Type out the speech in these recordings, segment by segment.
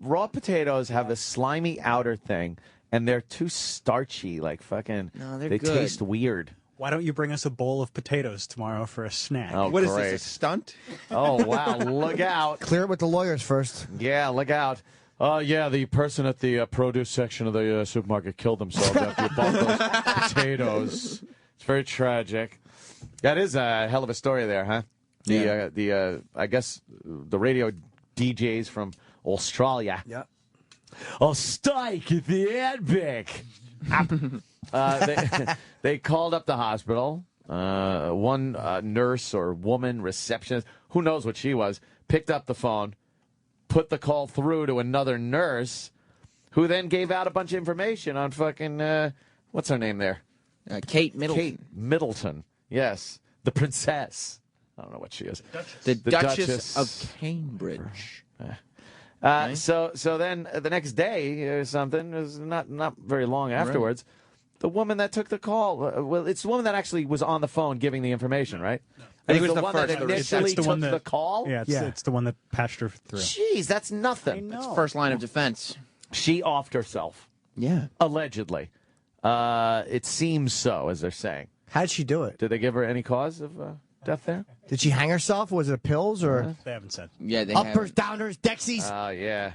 raw potatoes have a slimy outer thing, and they're too starchy. Like fucking, No, they're they good. taste weird. Why don't you bring us a bowl of potatoes tomorrow for a snack? Oh, What is great. this, a stunt? Oh, wow. Look out. Clear it with the lawyers first. Yeah, look out. Yeah, the person at the produce section of the supermarket killed themselves after you bought those potatoes. It's very tragic. That is a hell of a story there, huh? I guess the radio DJs from Australia. Yeah. Oh, steak at the Outback. They called up the hospital. One nurse or woman receptionist, who knows what she was, picked up the phone, put the call through to another nurse, who then gave out a bunch of information on fucking, what's her name there? Kate Middleton. Kate Middleton. Yes. The princess. I don't know what she is. The Duchess of Cambridge. So then the next day or something, it was not very long afterwards, the woman that took the call, well, it's the woman that actually was on the phone giving the information, right? No. I think it was the the one first. that initially took the call? Yeah, it's the one that patched her through. Jeez, that's nothing. It's first line of defense. She offed herself. Yeah. Allegedly. It seems so, as they're saying. How'd she do it? Did they give her any cause of death there? Did she hang herself? Was it pills or They haven't said. Yeah, they uppers, haven't. downers, Dexies? Oh, yeah.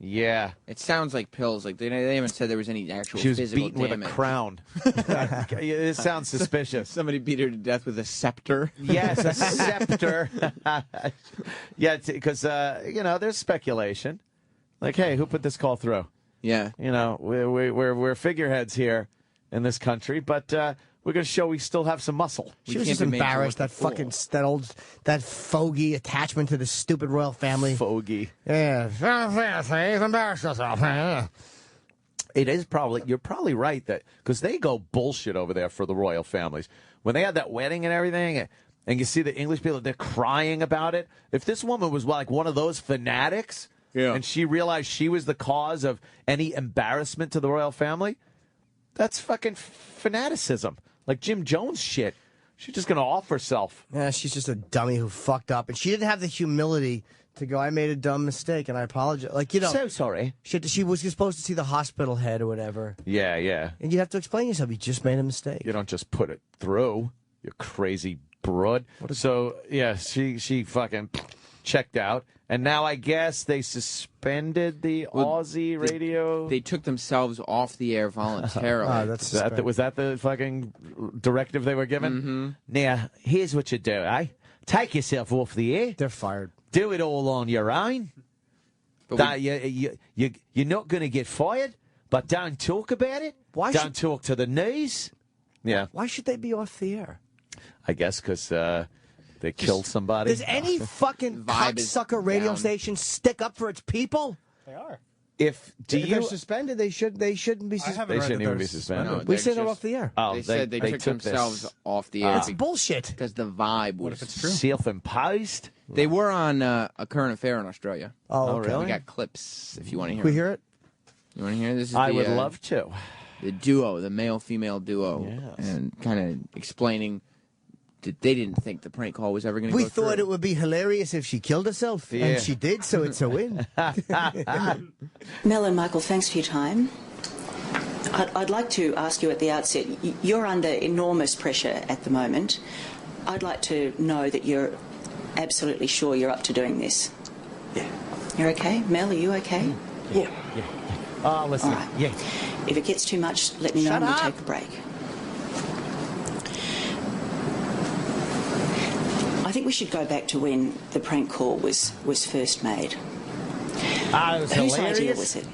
Yeah. It sounds like pills. Like they haven't said there was any actual She was physical beaten damage. with a crown. It sounds suspicious. Somebody beat her to death with a scepter. Yes, a scepter. Yeah, because, there's speculation. Like, hey, who put this call through? Yeah. We're figureheads here in this country, but we're going to show we still have some muscle. She was just embarrassed. That fucking that fogey attachment to the stupid royal family. Fogey. Yeah, embarrassed yourself. It is probably, you're probably right that, because they go bullshit over there for the royal families. When they had that wedding and everything, and you see the English people, they're crying about it. If this woman was like one of those fanatics, and she realized she was the cause of any embarrassment to the royal family, that's fucking fanaticism. Like Jim Jones shit. She's just going to off herself. Yeah, she's just a dummy who fucked up. And she didn't have the humility to go, I made a dumb mistake, and I apologize. Like, So sorry. She was supposed to see the hospital head or whatever. Yeah, yeah. And you have to explain yourself. You just made a mistake. You don't just put it through, you crazy broad. So, yeah, she fucking checked out. And now I guess they suspended the Aussie radio. They took themselves off the air voluntarily. Was that the fucking directive they were given? Mm-hmm. Now, here's what you do, eh? Take yourself off the air. They're fired. Do it all on your own. You're not going to get fired, but don't talk about it. Don't talk to the news. Yeah. Why should they be off the air? I guess because they killed somebody. Does any fucking cocksucker radio station stick up for its people? They are. If they're suspended, they shouldn't be suspended. They shouldn't even be suspended. No, we said they're off the air. Oh, they said they took themselves off the air. That's bullshit. Because the vibe was self-imposed. They were on a current affair in Australia. Oh, okay. We got clips if you want to hear. We hear it. You want to hear this? Is I would love to. The duo, the male-female duo, and kind of explaining that they didn't think the prank call was ever going to go We thought through. it would be hilarious if she killed herself, and she did, so it's a win. Mel and Michael, thanks for your time. I'd like to ask you at the outset, you're under enormous pressure at the moment. I'd like to know that you're absolutely sure you're up to doing this. Yeah. You're okay? Mel, are you okay? Yeah. Oh, listen. All right. Yeah. If it gets too much, let me know and we'll take a break. I think we should go back to when the prank call was first made. It was Whose hilarious. idea was it?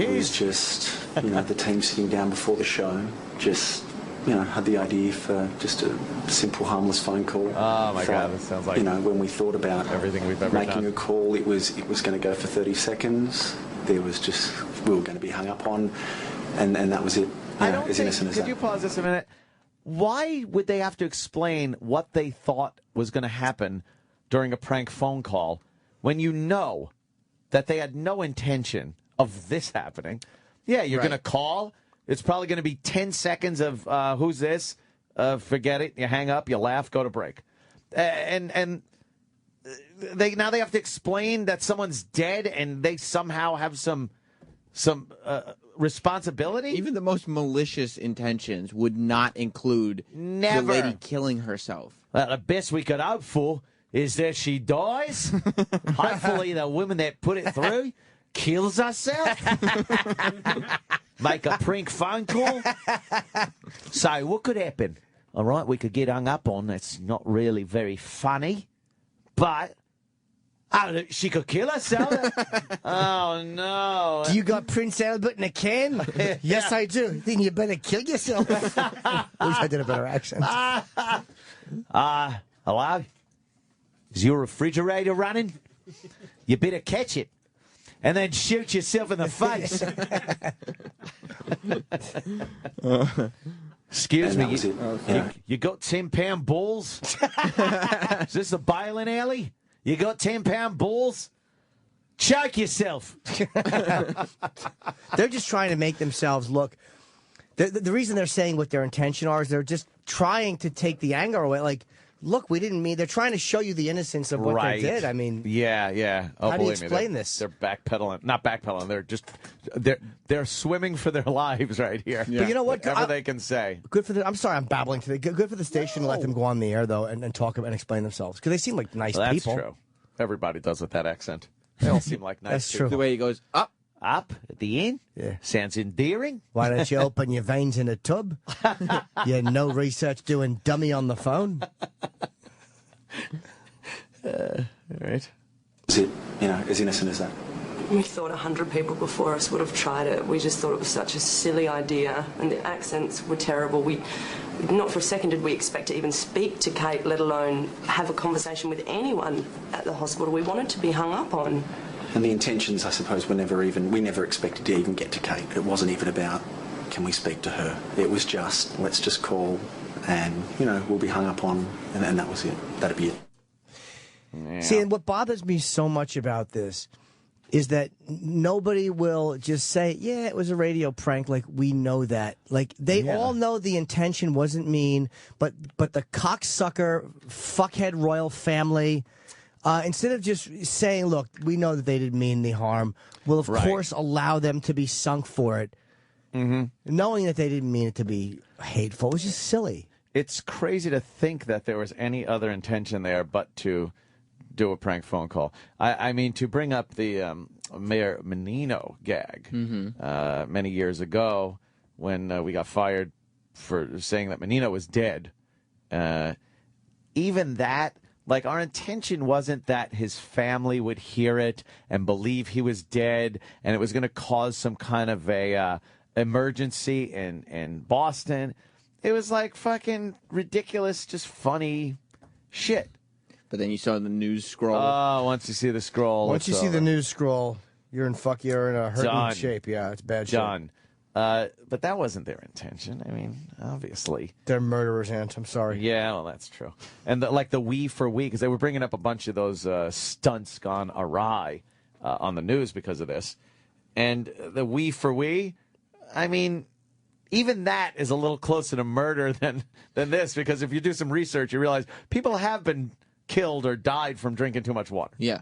It was just, the team sitting down before the show, just, had the idea for just a simple, harmless phone call. Oh, my God, that sounds like when we thought about everything we've ever making done. a call, it was going to go for 30 seconds. There was just, we were going to be hung up on, and that was it. As innocent as that. Could you pause this a minute? Why would they have to explain what they thought was going to happen during a prank phone call when you know that they had no intention of this happening? Yeah, you're going to call. It's probably going to be 10 seconds of who's this? Forget it. You hang up, you laugh, go to break. And they have to explain that someone's dead, and they somehow have some responsibility. Even the most malicious intentions would not include Never. the lady killing herself. Well, the best we could hope for is that she dies. Hopefully, the woman that put it through kills herself. Make a prank phone call. So, what could happen? All right, we could get hung up on. That's not really very funny, but she could kill herself. Oh no! Do you got Prince Albert in a can? Yes, I do. Then you better kill yourself. Wish I did a better accent. Hello? Is your refrigerator running? You better catch it. And then shoot yourself in the face. Excuse me. You got 10-pound balls? Is this a bowling alley? You got 10-pound balls? Choke yourself. They're just trying to make themselves look. The reason they're saying what their intention are is they're just trying to take the anger away. Like, look, we didn't mean. They're trying to show you the innocence of what they did. I mean, yeah. Oh, how do you believe me, explain this? They're backpedaling, not backpedaling. They're just they're swimming for their lives right here. Yeah. But you know what? Whatever they can say. Good for the. I'm sorry, I'm babbling today. Good for the station to let them go on the air though and talk and explain themselves because they seem like nice Well, that's people. true. Everybody does with that accent. They all seem like nice. That's people. true. The way he goes up. Up at the end? Yeah. Sounds endearing. Why don't you open your veins in a tub? You no research doing dummy on the phone. All right. Is it, as innocent as that? We thought 100 people before us would have tried it. We just thought it was such a silly idea, and the accents were terrible. Not for a second did we expect to even speak to Kate, let alone have a conversation with anyone at the hospital. We wanted to be hung up on. And the intentions, I suppose, we never expected to even get to Kate. It wasn't even about, can we speak to her? It was just, let's just call and, we'll be hung up on, and that was it. That'd be it. Yeah. See, and what bothers me so much about this is that nobody will just say, yeah, it was a radio prank. Like, we know that. Like, they all know the intention wasn't mean, but the cocksucker, fuckhead royal family, instead of just saying, look, we know that they didn't mean any harm, will, of course, allow them to be sunk for it, knowing that they didn't mean it to be hateful. It was just silly. It's crazy to think that there was any other intention there but to do a prank phone call. I mean, to bring up the Mayor Menino gag many years ago when we got fired for saying that Menino was dead. Even that, like, our intention wasn't that his family would hear it and believe he was dead and it was going to cause some kind of a emergency in Boston. It was like fucking ridiculous, just funny shit. But then you saw the news scroll. Oh, once you see the scroll. Once you see the news scroll, you're in a hurting shape. Yeah, it's bad shape. Done. But that wasn't their intention. I mean, obviously. They're murderers, Ant. I'm sorry. Yeah, well, that's true. And the we for we, because they were bringing up a bunch of those stunts gone awry on the news because of this. And the we for we, I mean, even that is a little closer to murder than this, because if you do some research, you realize people have been killed or died from drinking too much water. Yeah.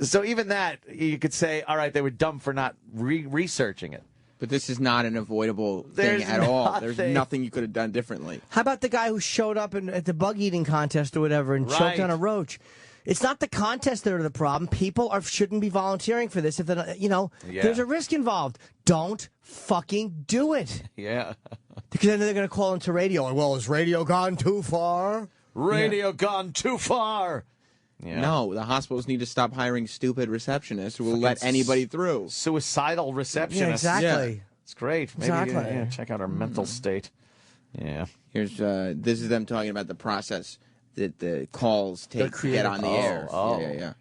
So even that, you could say, all right, they were dumb for not researching it. But this is not an avoidable thing at all. There's nothing you could have done differently. How about the guy who showed up at the bug eating contest or whatever and choked on a roach? It's not the contest that are the problem. People shouldn't be volunteering for this if they're not, there's a risk involved. Don't fucking do it. Yeah. Because then they're going to call into radio. Well, is radio gone too far? Radio gone too far. Yeah. No, the hospitals need to stop hiring stupid receptionists who will let anybody through. Suicidal receptionists. Yeah, exactly. Yeah. It's great. Maybe Exactly. check out our mental state. Yeah. Here's this is them talking about the process that the calls take to get on the air. Oh. Yeah.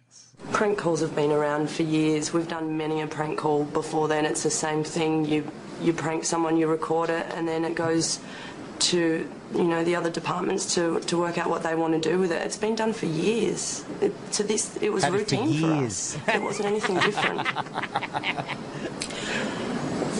Prank calls have been around for years. We've done many a prank call before then. It's the same thing. You prank someone, you record it, and then it goes to the other departments to work out what they want to do with it. It's been done for years. It was routine for us. It wasn't anything different.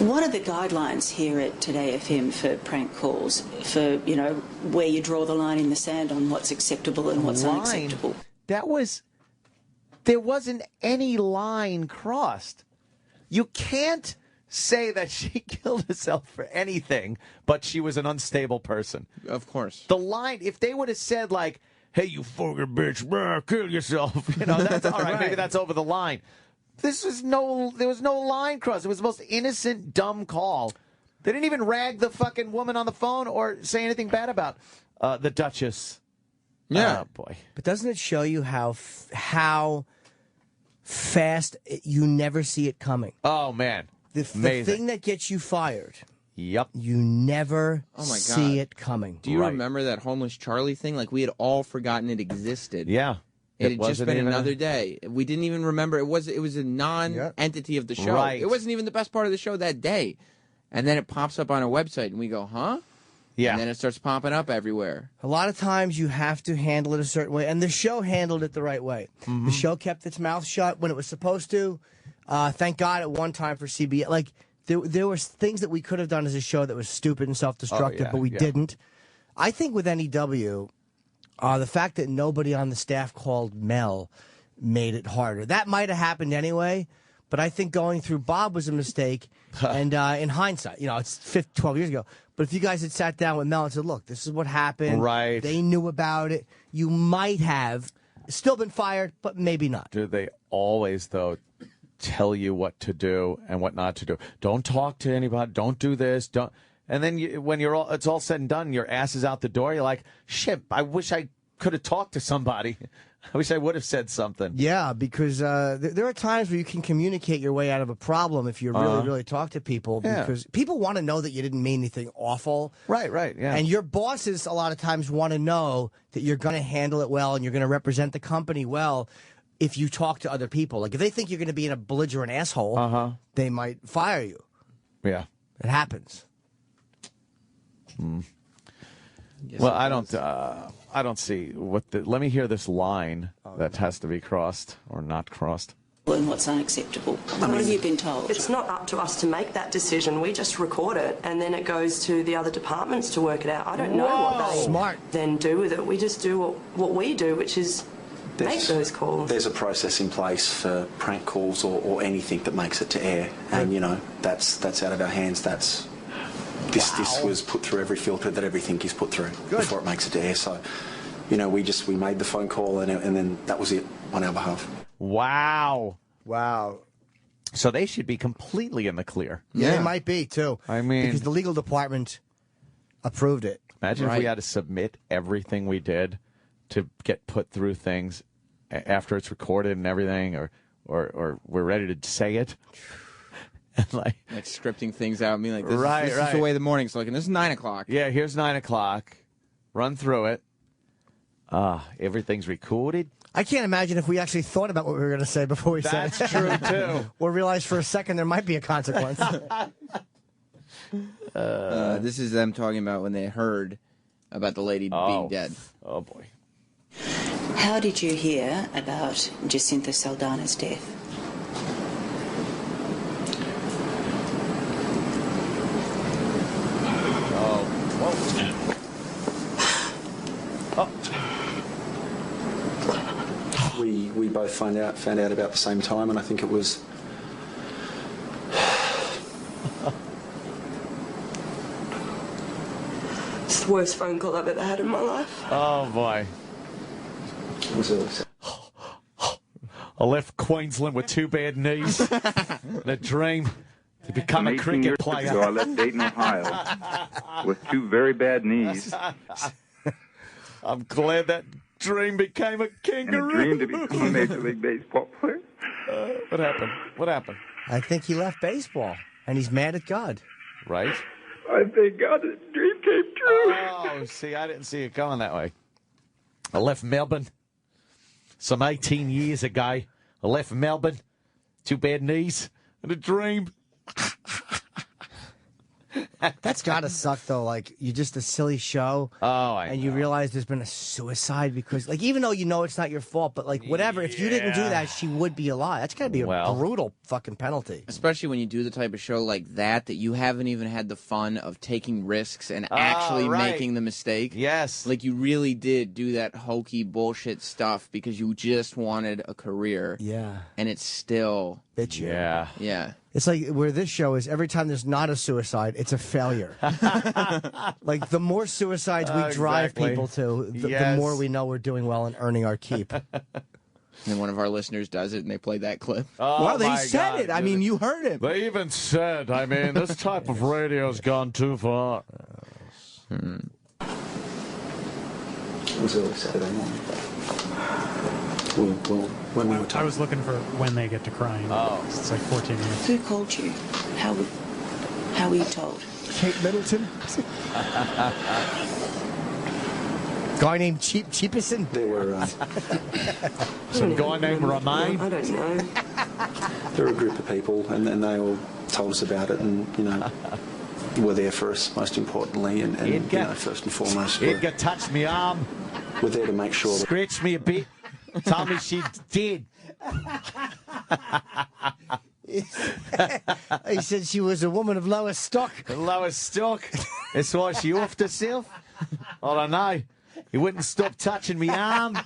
What are the guidelines here at Today FM for prank calls? For, where you draw the line in the sand on what's acceptable and what's unacceptable? there wasn't any line crossed. You can't say that she killed herself for anything, but she was an unstable person. Of course. The line, if they would have said, like, hey, you fucking bitch, kill yourself, that's all right. Maybe that's over the line. There was no line crossed. It was the most innocent, dumb call. They didn't even rag the fucking woman on the phone or say anything bad about the Duchess. Yeah. Oh, boy. But doesn't it show you how fast you never see it coming? Oh, man. The thing that gets you fired, yep, you never Oh my see God. it coming. Do you Right. remember that homeless Charlie thing? Like, we had all forgotten it existed. Yeah. It had just wasn't been even another day. We didn't even remember. It was a non-entity of the show. Right. It wasn't even the best part of the show that day. And then it pops up on our website, and we go, huh? Yeah. And then it starts popping up everywhere. A lot of times you have to handle it a certain way, and the show handled it the right way. Mm-hmm. The show kept its mouth shut when it was supposed to. Thank God at one time for CBS. Like, there was things that we could have done as a show that was stupid and self-destructive, but we didn't. I think with NEW, the fact that nobody on the staff called Mel made it harder. That might have happened anyway, but I think going through Bob was a mistake. And in hindsight, it's 12 years ago. But if you guys had sat down with Mel and said, look, this is what happened. Right. They knew about it. You might have still been fired, but maybe not. Do they always, though, tell you what to do and what not to do? Don't talk to anybody. Don't do this. Don't. And then when it's all said and done, your ass is out the door. You're like, shit, I wish I could have talked to somebody. I wish I would have said something. Yeah, because there are times where you can communicate your way out of a problem if you really talk to people. Yeah. Because people want to know that you didn't mean anything awful. Right, yeah. And your bosses a lot of times want to know that you're going to handle it well and you're going to represent the company well if you talk to other people. Like, if they think you're going to be a belligerent asshole, they might fire you. Yeah. It happens. Well, I don't see what let me hear this line that has to be crossed or not crossed. And what's unacceptable? What have you been told? It's not up to us to make that decision. We just record it, and then it goes to the other departments to work it out. I don't know what they Smart. then do with it. We just do what we do, which is make those calls. There's a process in place for prank calls or anything that makes it to air, and that's out of our hands. This was put through every filter that everything is put through before it makes it to air. So, we made the phone call and then that was it on our behalf. Wow. Wow. So they should be completely in the clear. Yeah, it might be, too. I mean, because the legal department approved it. Imagine if we had to submit everything we did to get put through things after it's recorded and everything, or we're ready to say it. like scripting things out, being like, this is the way the morning's looking. This is 9 o'clock. Yeah, here's 9 o'clock. Run through it. Everything's recorded. I can't imagine if we actually thought about what we were going to say before we said it. That's true, too. Or realized for a second there might be a consequence. This is them talking about when they heard about the lady being dead. Oh, boy. How did you hear about Jacinta Saldana's death? We both found out about the same time, and I think it was It's the worst phone call I've ever had in my life. Oh, boy. I left Queensland with 2 bad knees and a dream to become a cricket player. Ago, I left Dayton, Ohio with 2 very bad knees. I'm glad that dream became a kangaroo. And a dream to become a Major League Baseball player. What happened? What happened? I think he left baseball, and he's mad at God. Right? I thank God the dream came true. Oh, see, I didn't see it going that way. I left Melbourne some 18 years ago. I left Melbourne, 2 bad knees, and a dream. That's gotta suck though. Like you're just a silly show. And you realize there's been a suicide because, like, even though you know it's not your fault, but like whatever. If you didn't do that, she would be alive. That's gotta be a brutal fucking penalty. Especially when you do the type of show like that you haven't even had the fun of taking risks and actually making the mistake. Yes. Like you really did do that hokey bullshit stuff because you just wanted a career. Yeah. And it's still bitch. Yeah. Yeah. It's like where this show is, every time there's not a suicide, it's a failure. Like, the more suicides we drive people to, the more we know we're doing well and earning our keep. And one of our listeners does it, and they play that clip. Oh, well, they my said God, it. I mean, you heard it. They even said, I mean, this type of radio's gone too far. It was early Saturday morning. When we were I was looking for when they get to crying. Oh. It's like 14 minutes. Who called you? How were you told? Kate Middleton? Guy named Cheapison? There were some guy named Romain. I don't know. There were a group of people, and they all told us about it, and were there for us most importantly, and first and foremost, Edgar touched me arm. We're there to make sure that Scratched me a bit. Told me she's dead. He said she was a woman of lower stock. Lower stock. That's why she offed herself. I don't know. He wouldn't stop touching me arm.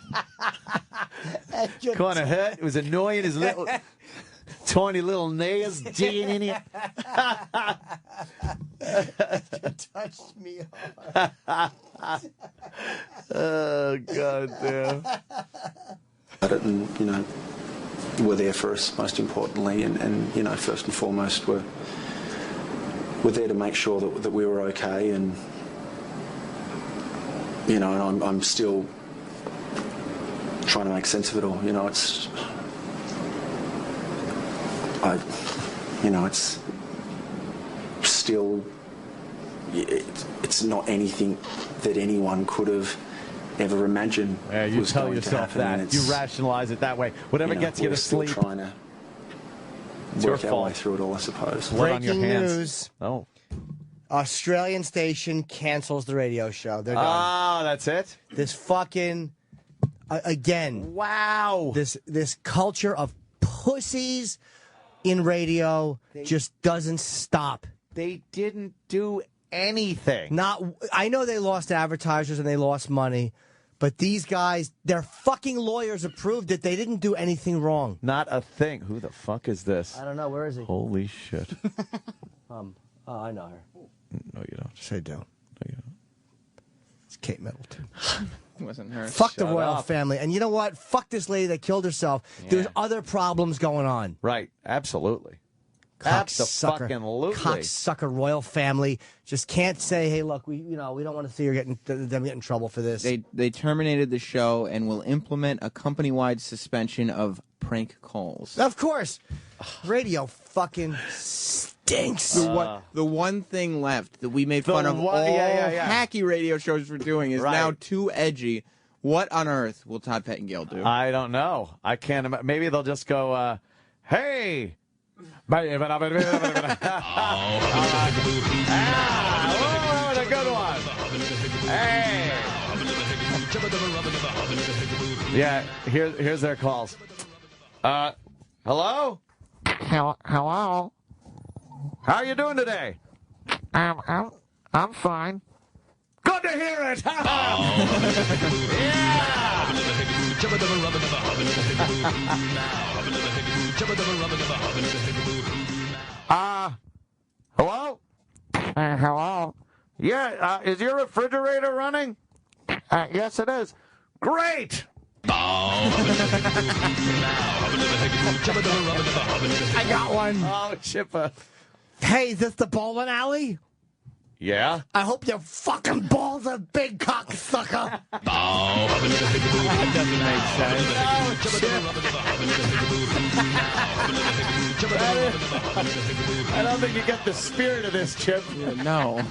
Kind of hurt. It was annoying. His little, tiny little nails digging in it. Touched me Oh, God damn. and were there for us most importantly, and first and foremost, we're there to make sure that we were okay, and and I'm still trying to make sense of it all. It's still, it's not anything that anyone could have ever imagined. Yeah, you was tell going to yourself happen, and that. You rationalize it that way. Whatever gets you to we're still sleep. trying to It's your work our fault. way through it all, I suppose. Blood on your Breaking hands. news. Oh. Australian station cancels the radio show. They're done. Oh, that's it? This fucking, again. Wow. This culture of pussies in radio just doesn't stop. They didn't do anything. I know they lost advertisers and they lost money, but these guys, their fucking lawyers approved it. They didn't do anything wrong. Not a thing. Who the fuck is this? I don't know. Where is he? Holy shit. Oh, I know her. No, you don't. Yes, I do. No, you don't. It's Kate Middleton. It wasn't her. Fuck the Shut royal up. family. And you know what? Fuck this lady that killed herself. There's other problems going on. Right. Absolutely. Cocksucker. Absolutely. Cocksucker royal family just can't say, hey, look, we don't want to see her them get in trouble for this. They terminated the show and will implement a company-wide suspension of prank calls. Of course. Radio fucking stinks. The one thing left that we made fun of all hacky radio shows for doing is now too edgy. What on earth will Todd Pettengill do? I don't know. I can't imagine. Maybe they'll just go, hey. What a good one. Hey. Yeah, here's their calls. Hello? Hello. How are you doing today? I'm fine. Good to hear it. Hello? Hello. Yeah, is your refrigerator running? Yes, it is. Great. I got one. Oh, Chipper. Hey, is this the bowling alley? Yeah? I hope your fucking balls are big, cocksucker. That doesn't make sense. I don't think you get the spirit of this, Chip. No.